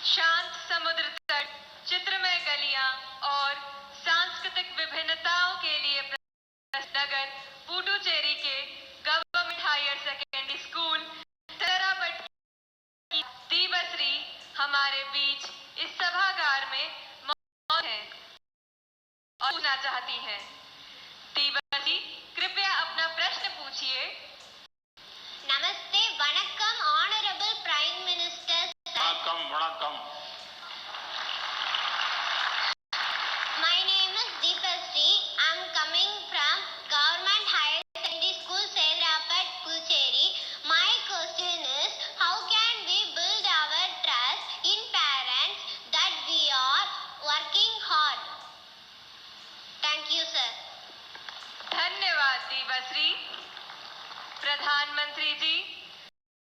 शांत समुद्र तट, चित्रमय गलियां और सांस्कृतिक विभिन्नताओं के लिए नगर पुडुचेरी के गवर्नमेंट हायर सेकेंडरी स्कूल तररापट्टी दीबश्री हमारे बीच इस सभागार में मौजूद हैं और पूछना चाहती हैं। दीबश्री, कृपया अपना प्रश्न पूछिए। नमस्ते, वणक्कम, ऑनरेबल प्राइम मिनिस्टर। वणक्कम, वणक्कम। My name is Deepasri. I am coming from Government Higher Secondary School, Sedrapat, Puducherry. My question is, how can we build our trust in parents that we are working hard? Thank you, sir. धन्यवाद दीबश्री। प्रधानमंत्री जी,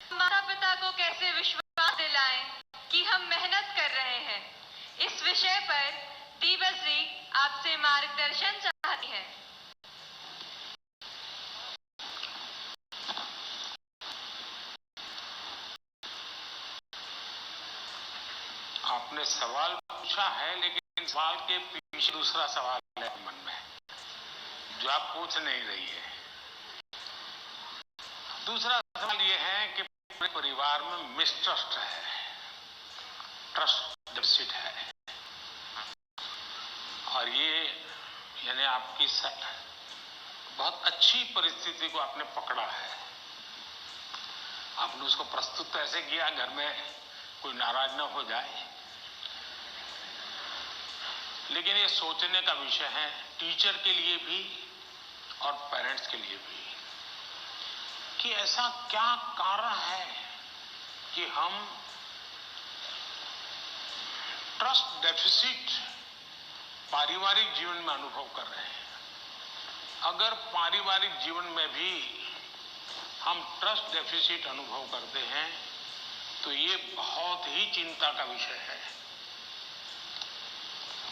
माता पिता को कैसे विश्वास दिलाएं कि हम मेहनत कर रहे हैं, इस विषय पर दीबश्री आपसे मार्गदर्शन चाहती हैं। आपने सवाल पूछा है, लेकिन सवाल के पीछे दूसरा सवाल है मन में जो आप पूछ नहीं रही है। दूसरा सवाल यह है कि पूरे परिवार में मिसट्रस्ट है, ट्रस्ट डेफिसिट है, और ये यानी आपकी बहुत अच्छी परिस्थिति को आपने पकड़ा है। आपने उसको प्रस्तुत तो ऐसे किया घर में कोई नाराज न हो जाए, लेकिन ये सोचने का विषय है टीचर के लिए भी और पेरेंट्स के लिए भी कि ऐसा क्या कारण है कि हम ट्रस्ट डेफिसिट पारिवारिक जीवन में अनुभव कर रहे हैं। अगर पारिवारिक जीवन में भी हम ट्रस्ट डेफिसिट अनुभव करते हैं तो ये बहुत ही चिंता का विषय है।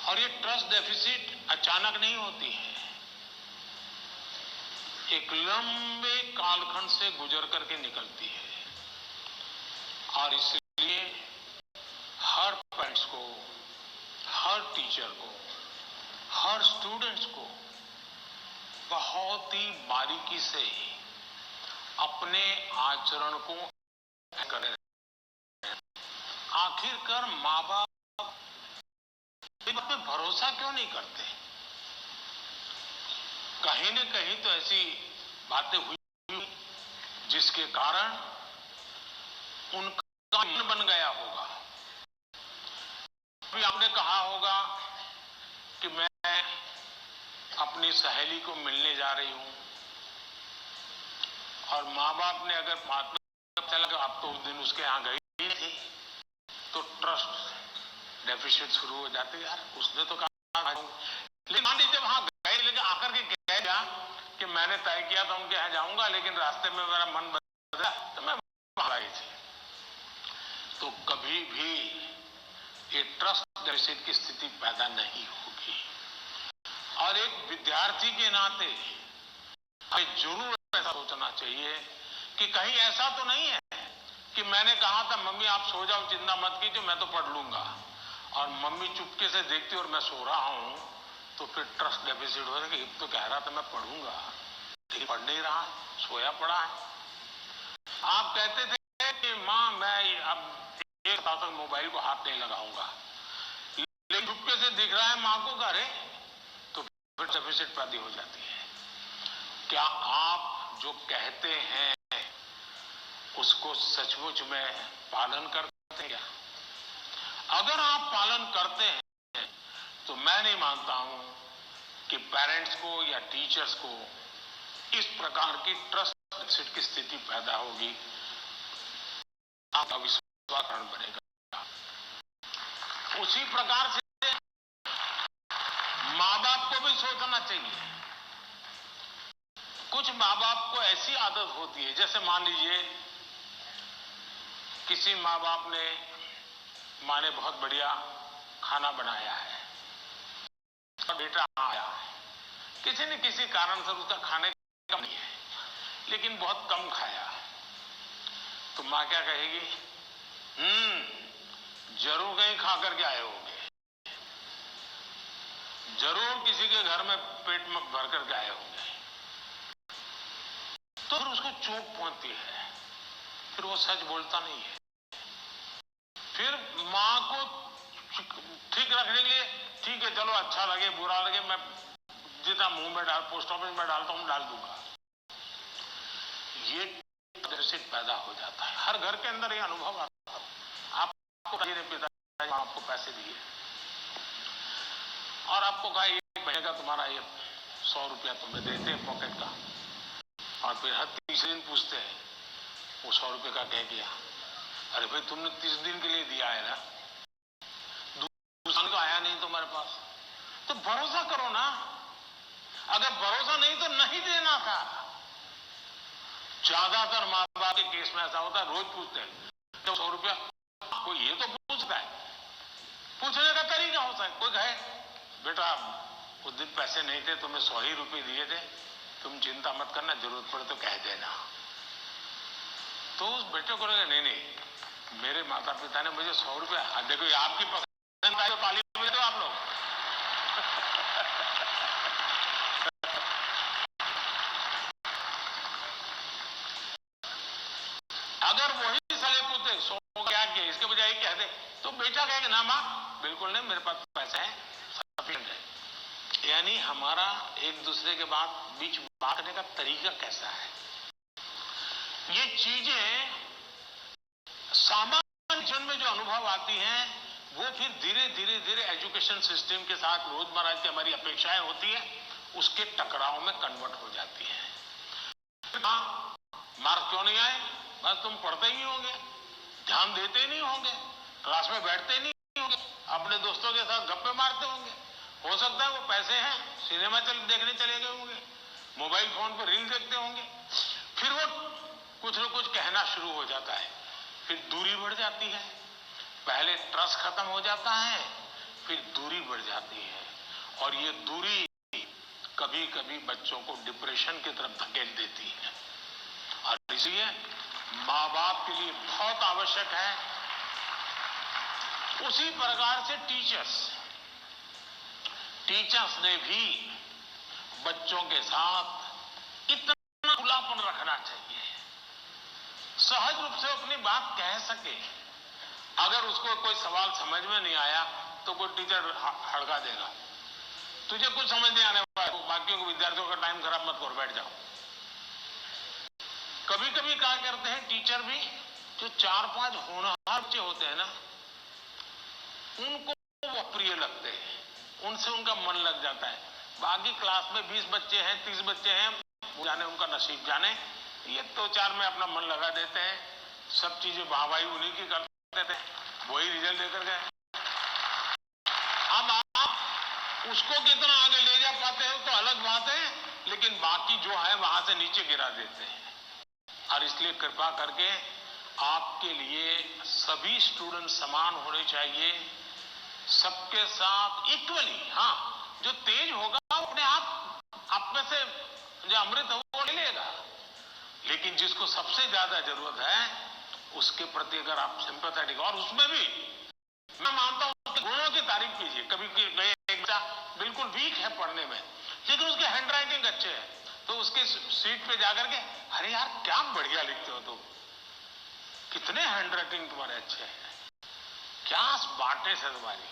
और ये ट्रस्ट डेफिसिट अचानक नहीं होती है, एक लंबे कालखंड से गुजर करके निकलती है। और इसलिए हर पेरेंट्स को, हर टीचर को, हर स्टूडेंट्स को बहुत ही बारीकी से अपने आचरण को करें। आखिरकार माँ बाप इस बात पे भरोसा क्यों नहीं करते? कहीं न कहीं तो ऐसी बातें हुई जिसके कारण उनका मन बन गया होगा। अभी आपने कहा होगा कि मैं अपनी सहेली को मिलने जा रही हूं, और माँ बाप ने अगर बात चला कि आप तो उस दिन उसके यहां गई नहीं थी, तो ट्रस्ट डेफिसिट शुरू हो जाते। यार उसने तो कहा, लेकिन मान लीजिए वहां गए, लेकिन आकर के कह दिया कि मैंने तय किया था उनके यहां जाऊंगा, लेकिन रास्ते में मेरा मन बदला तो मैं वहां गई थी। तो कभी भी ये ट्रस्ट डेफिसिट की स्थिति पैदा नहीं होगी। और एक विद्यार्थी के नाते हमें जरूर ऐसा सोचना चाहिए कि कहीं ऐसा तो नहीं है कि मैंने कहा था मम्मी आप सो जाओ, चिंता मत कीजिए, मैं तो पढ़ लूंगा, और मम्मी चुपके से देखती और मैं सो रहा हूं, तो फिर ट्रस्ट डेफिसिट हो जाएगा। तो कह रहा था मैं पढ़ूंगा, लेकिन पढ़ नहीं रहा, सोया पड़ा है। आप कहते थे कि माँ मैं अब एक सप्ताह तक मोबाइल को हाथ नहीं लगाऊंगा, लेकिन चुपके से दिख रहा है माँ को, करे तो फिर डेफिसिट पैदा हो जाती है। क्या आप जो कहते हैं उसको सचमुच में पालन करते हैं क्या? अगर आप पालन करते हैं तो मैं नहीं मानता हूं कि पेरेंट्स को या टीचर्स को इस प्रकार की ट्रस्ट डेफिसिट की स्थिति पैदा होगी, आपका विश्वास बनेगा। उसी प्रकार से माँ बाप को भी सोचना चाहिए। कुछ माँ बाप को ऐसी आदत होती है, जैसे मान लीजिए किसी माँ बाप ने, माँ ने बहुत बढ़िया खाना बनाया है और बेटा आया, किसी न किसी कारण से उसका खाने का नहीं है, लेकिन बहुत कम खाया, तो माँ क्या कहेगी? जरूर कहीं खा करके आए होंगे, जरूर किसी के घर में पेट में भर करके आए होंगे। तो फिर उसको चोट पहुंचती है, फिर वो सच बोलता नहीं है। फिर माँ को ठीक रखने के लिए, ठीक है चलो अच्छा लगे बुरा लगे, मैं जितना मुंह में पोस्ट ऑफिस में डालता हूं डाल दूंगा। ये डेफिसिट पैदा हो जाता है। हर घर के अंदर ये अनुभव आता है। आपको पिताजी आपको पैसे दिए और आपको कहा एक महीने का तुम्हारा ये 100 रुपया तुम्हें देते हैं पॉकेट का, और फिर हर 30 दिन पूछते हैं वो 100 रुपये का कह दिया। अरे भाई तुमने 30 दिन के लिए दिया है ना, दूसरा तो आया नहीं तुम्हारे पास, तो भरोसा करो ना। अगर भरोसा नहीं तो नहीं देना था। ज्यादातर माँ बाप के केस में ऐसा होता है, रोज पूछते हैं तो 100 रुपया, कोई ये तो पूछता है, पूछने का तरीका होता है। कोई कहे बेटा उस दिन पैसे नहीं थे, तुम्हें 100 ही रुपये दिए थे, तुम चिंता मत करना, जरूरत पड़े तो कह देना। तो उस बेटे को लगे नहीं मेरे माता पिता ने मुझे 100 रुपया, देखो ये आपकी पसंद है तो ताली बजाओ आप लोग। अगर वही सले पूछते 100 क्या किया, इसके बजाय कह दे, तो बेटा कहेगा ना माँ बिल्कुल नहीं, मेरे पास पैसे हैं, सफिशिएंट है। यानी हमारा एक दूसरे के बीच बात करने का तरीका कैसा है, ये चीजें सामान्य जीवन में जो अनुभव आती हैं वो फिर धीरे धीरे धीरे एजुकेशन सिस्टम के साथ रोजमर्रा की हमारी अपेक्षाएं होती है, उसके टकराव में कन्वर्ट हो जाती है। मार्क क्यों नहीं आए? बस तुम पढ़ते ही होंगे, ध्यान देते ही नहीं होंगे, क्लास में बैठते ही नहीं होंगे, अपने दोस्तों के साथ गप्पे मारते होंगे। हो सकता है वो पैसे हैं सिनेमा देखने चले गए होंगे, मोबाइल फोन पर रील देखते होंगे। फिर वो कुछ न कुछ कहना शुरू हो जाता है, फिर दूरी बढ़ जाती है। पहले ट्रस्ट खत्म हो जाता है, फिर दूरी बढ़ जाती है, और ये दूरी कभी कभी बच्चों को डिप्रेशन की तरफ धकेल देती है। और इसलिए माँ बाप के लिए बहुत आवश्यक है, उसी प्रकार से टीचर्स ने भी बच्चों के साथ इतना खुलापन रखना चाहिए, सहज रूप से अपनी बात कह सके। अगर उसको कोई सवाल समझ में नहीं आया तो कोई टीचर हड़का देगा, तुझे कुछ समझ नहीं आने वाला, बाकियों को विद्यार्थियों का टाइम खराब मत करो, बैठ जाओ। कभी कभी क्या करते हैं टीचर भी, जो 4-5 होनहार बच्चे होते हैं ना, उनको वो प्रिय लगते हैं, उनसे उनका मन लग जाता है। बाकी क्लास में 20 बच्चे हैं, 30 बच्चे हैं, वो जाने उनका नसीब जाने, ये 2-4 में अपना मन लगा देते हैं, सब चीजें वाहवाही उन्हीं की करते थे, वही रिजल्ट देकर गए। अब आप उसको कितना आगे ले जा पाते हो तो अलग बात है, लेकिन बाकी जो है वहां से नीचे गिरा देते हैं। और इसलिए कृपा करके आपके लिए सभी स्टूडेंट समान होने चाहिए, सबके साथ इक्वली। हाँ, जो तेज होगा अपने आप में से जो अमृत है वो ले लेगा, लेकिन जिसको सबसे ज्यादा जरूरत है उसके प्रति अगर आप सिंपैथेटिक, और उसमें भी मैं मानता हूं उसके गुणों की तारीफ कीजिए। कभी एक बच्चा बिल्कुल वीक है पढ़ने में, लेकिन उसके हैंड राइटिंग अच्छे है, तो उसके सीट पे जाकर के अरे यार क्या बढ़िया लिखते हो तुम, कितने हैंड राइटिंग तुम्हारे अच्छे हैं, क्या स्मार्टनेस है तुम्हारी।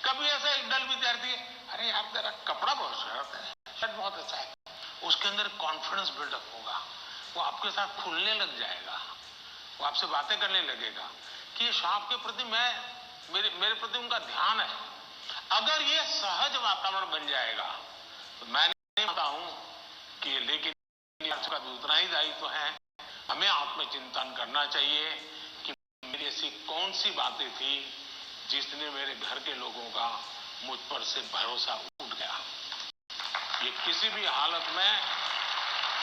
कभी ऐसा एक डल विद्यार्थी है, अरे यार तेरा कपड़ा बहुत शर्ट है, शर्ट बहुत अच्छा है, उसके अंदर कॉन्फिडेंस बिल्डअप होगा, वो आपके साथ खुलने लग जाएगा, वो आपसे बातें करने लगेगा कि ये शॉप के प्रति मेरे प्रति उनका ध्यान है। अगर ये सहज वातावरण बन जाएगा तो मैं नहीं मानता हूं कि, लेकिन का भी उतना ही दायित्व है, हमें आत्मचिंतन करना चाहिए कि मेरी ऐसी कौन सी बातें थी जिसने मेरे घर के लोगों का मुझ पर से भरोसा उठ गया। ये किसी भी हालत में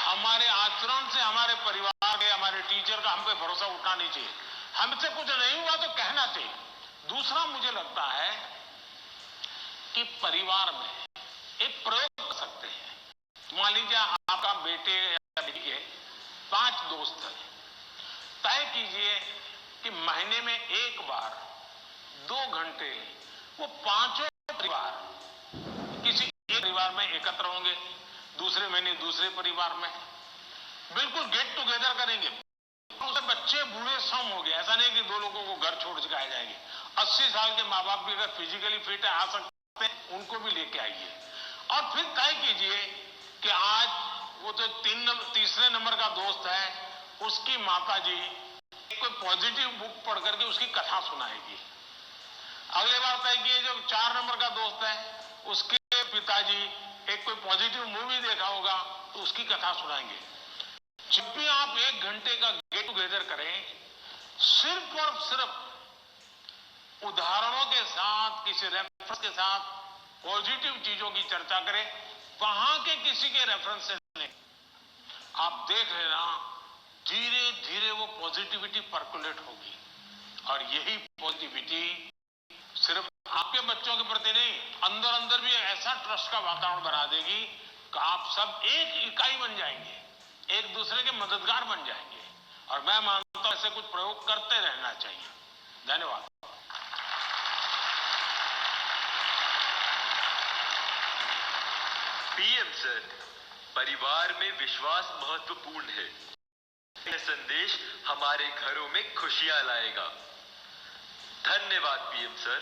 हमारे आचरण से हमारे परिवार के, हमारे टीचर का हम पे भरोसा उठना नहीं चाहिए। हमसे कुछ नहीं हुआ तो कहना चाहिए। दूसरा मुझे लगता है कि परिवार में एक प्रयोग कर सकते हैं। मान लीजिए आपका बेटे या बेटी है, 5 दोस्त हैं, तय कीजिए कि महीने में एक बार 2 घंटे वो पांचों परिवार किसी एक परिवार में एकत्र होंगे, दूसरे महीने दूसरे परिवार में बिल्कुल गेट टुगेदर करेंगे। उसे बच्चे बूढ़े सम हो गए, ऐसा नहीं कि 2 लोगों को घर छोड़ के आ जाएंगे। 80 साल के माँ बाप भी अगर फिजिकली फिट है, आ सकते हैं, उनको भी लेके आइए और फिर तय कीजिए कि आज वो जो तीसरे नंबर का दोस्त है, उसकी माता जी कोई पॉजिटिव बुक पढ़ करके उसकी कथा सुनाएगी। अगले बार तय किए जो 4 नंबर का दोस्त है, उसके पिताजी एक कोई पॉजिटिव मूवी देखा होगा तो उसकी कथा सुनाएंगे। जब भी आप 1 घंटे का गेट टुगेदर करें, सिर्फ और सिर्फ उदाहरणों के साथ, किसी रेफरेंस के साथ पॉजिटिव चीजों की चर्चा करें, वहां के किसी के रेफरेंस से नहीं। आप देख लेना, धीरे धीरे वो पॉजिटिविटी पर्कुलेट होगी और यही पॉजिटिविटी सिर्फ आपके बच्चों के प्रति नहीं, अंदर अंदर भी ऐसा ट्रस्ट का वातावरण बना देगी कि आप सब एक इकाई बन जाएंगे, एक दूसरे के मददगार बन जाएंगे। और मैं मानता हूं ऐसे कुछ प्रयोग करते रहना चाहिए। धन्यवाद। पीएम सर, परिवार में विश्वास महत्वपूर्ण है। यह संदेश हमारे घरों में खुशियां लाएगा। धन्यवाद पीएम सर।